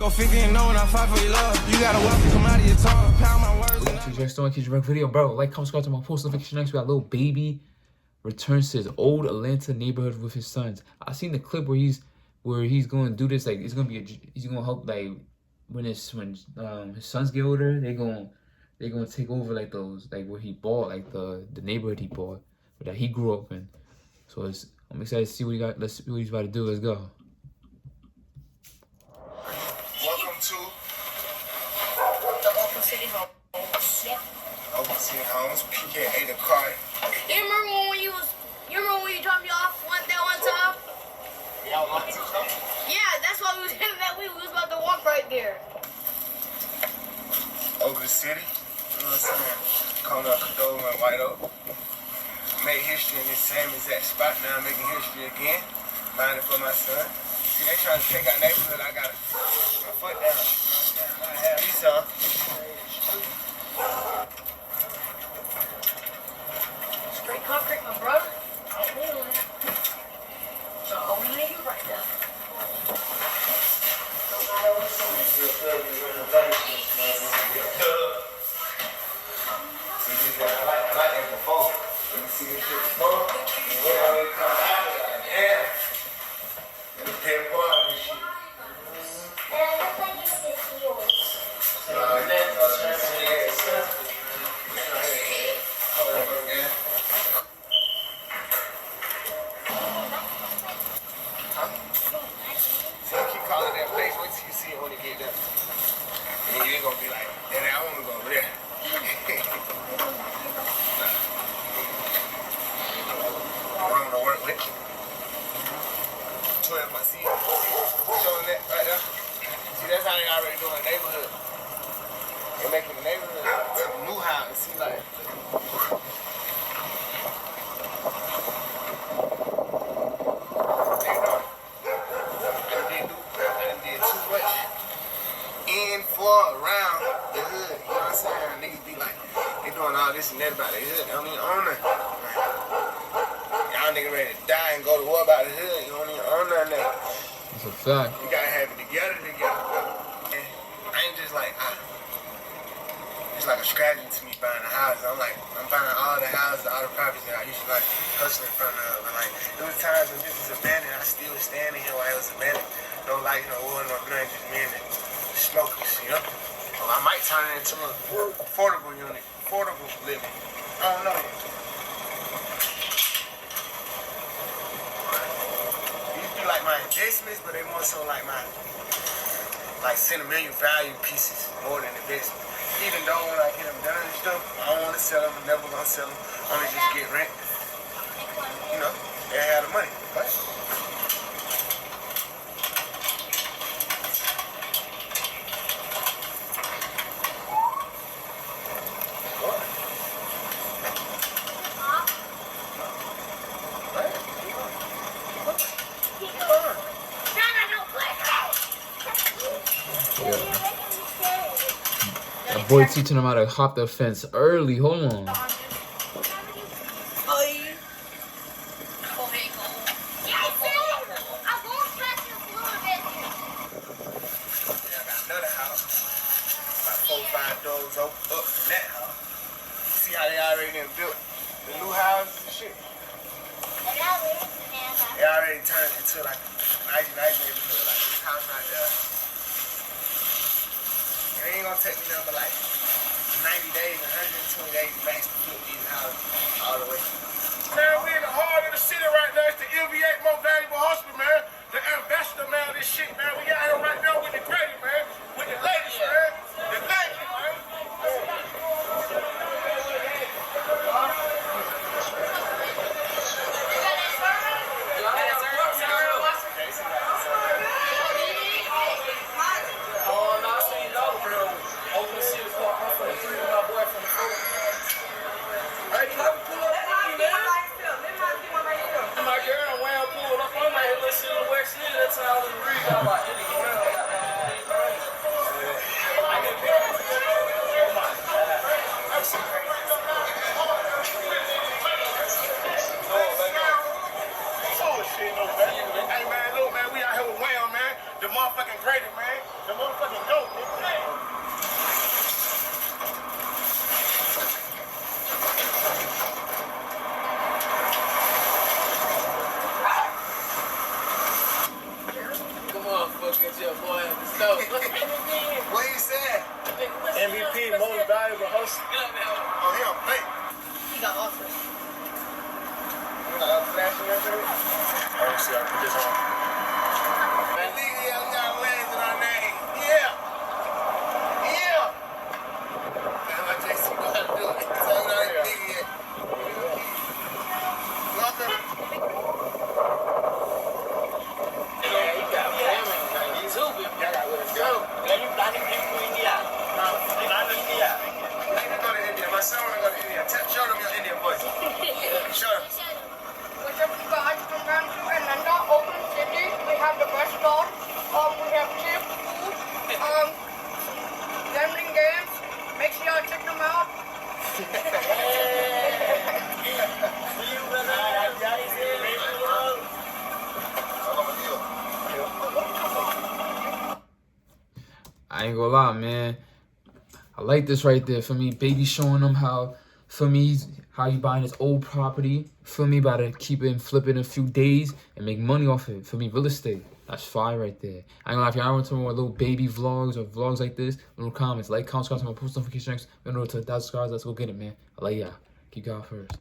Go figure and know when I fight for your love. You gotta welcome come out of your tongue. Pound my words. Video, bro. Like, comment, subscribe to my post notification next. We got Lil Baby returns to his old Atlanta neighborhood with his sons. I seen the clip where he's going to do this. Like, it's gonna be he's gonna help, like, when his sons get older, they're gonna take over, like, those, like, where he bought, like, the neighborhood he bought, but that he grew up in. So I'm excited to see what he got. Let's see what he's about to do. Let's go. Welcome to the Oakland City Homes. Yep. Oakland City Homes, PKA the car. You remember when you dropped me off that one time? Yeah, Yeah, that's why we was in that we was about to walk right there. Oakland City, you know what I'm saying? Calling up Cordova and White Oak. Made history in this same exact spot. Now I'm making history again. Buying it for my son. See, they trying to take out neighborhood. I got my foot down. I have these on. Straight concrete, my brother. So only you right there. No matter what's on I like that before. When you see this shit before, and when I really come after that, damn. And the pay for all this shit. So you keep calling that place, wait till you see it when it get there. And then you ain't gonna be like, Daddy, I wanna go over there. I wanna work with you. 12 months, see, showing that right there. See, that's how they already doing the neighborhood. They're making the neighborhood to a new house. See, like, they did too much in, for, around the hood. You know what I'm saying? Niggas be like, they doing all this and that about the hood. They don't even own it. Y'all niggas ready to die and go to war about the hood. You don't even own nothing there. That's a fact. You gotta have it together. And I ain't just like, it's like a strategy to me buying a house. I'm buying all the houses, all the properties that I used to like hustling in front of. And like, there was times when this was abandoned, I still was standing here while it was abandoned. No lights, no water, no nothing, just me and the smokers, you know? Well, I might turn it into an affordable unit, affordable living. I don't know yet. These be like my investments, but they more so like my sentimental value pieces more than investment. Even though when I get them done and stuff, I don't want to sell them, I'm never gonna sell them. Only just get rent. You know, they have the money. But That boy teaching him how to hop the fence early. Hold on. doors up from that house. See how they already done built the new houses and shit? They already turned into like a nice neighborhood. Like this house right there. It ain't gonna take me nothing but like 90 days, 120 days max to build these houses all the way. Man, we in the heart of the city right now. It's the MVA Most Valuable Hospital, man. The ambassador, man, of this shit, man. We out here right now with the greatest, man. With the ladies, man. The ladies, man. What he said? MVP, most valuable host. Oh, he on play. He got offers. You got a flash in your face? Let me see. I put this on. Legally, we got wins in our name. Yeah. Yeah. That's what JC know how to do it. So I'm not even big yet. Welcome. My son wanna go to India. Show them your Indian voice. Show them. What's up, you guys? Come down to Ananda, Oakland City. We have the best store. We have cheap food. Gambling games. Make sure y'all check them out. I ain't gonna lie, man. I like this right there. For me, baby showing them how, for me, how you buying this old property. For me, about to keep it and flip it in a few days and make money off it. For me, real estate. That's fire right there. I ain't gonna lie, if y'all want some more little baby vlogs or vlogs like this, little comments, like, comment, subscribe to my post notifications. Remember to 1,000 subscribers. Let's go get it, man. I like y'all. Keep God first.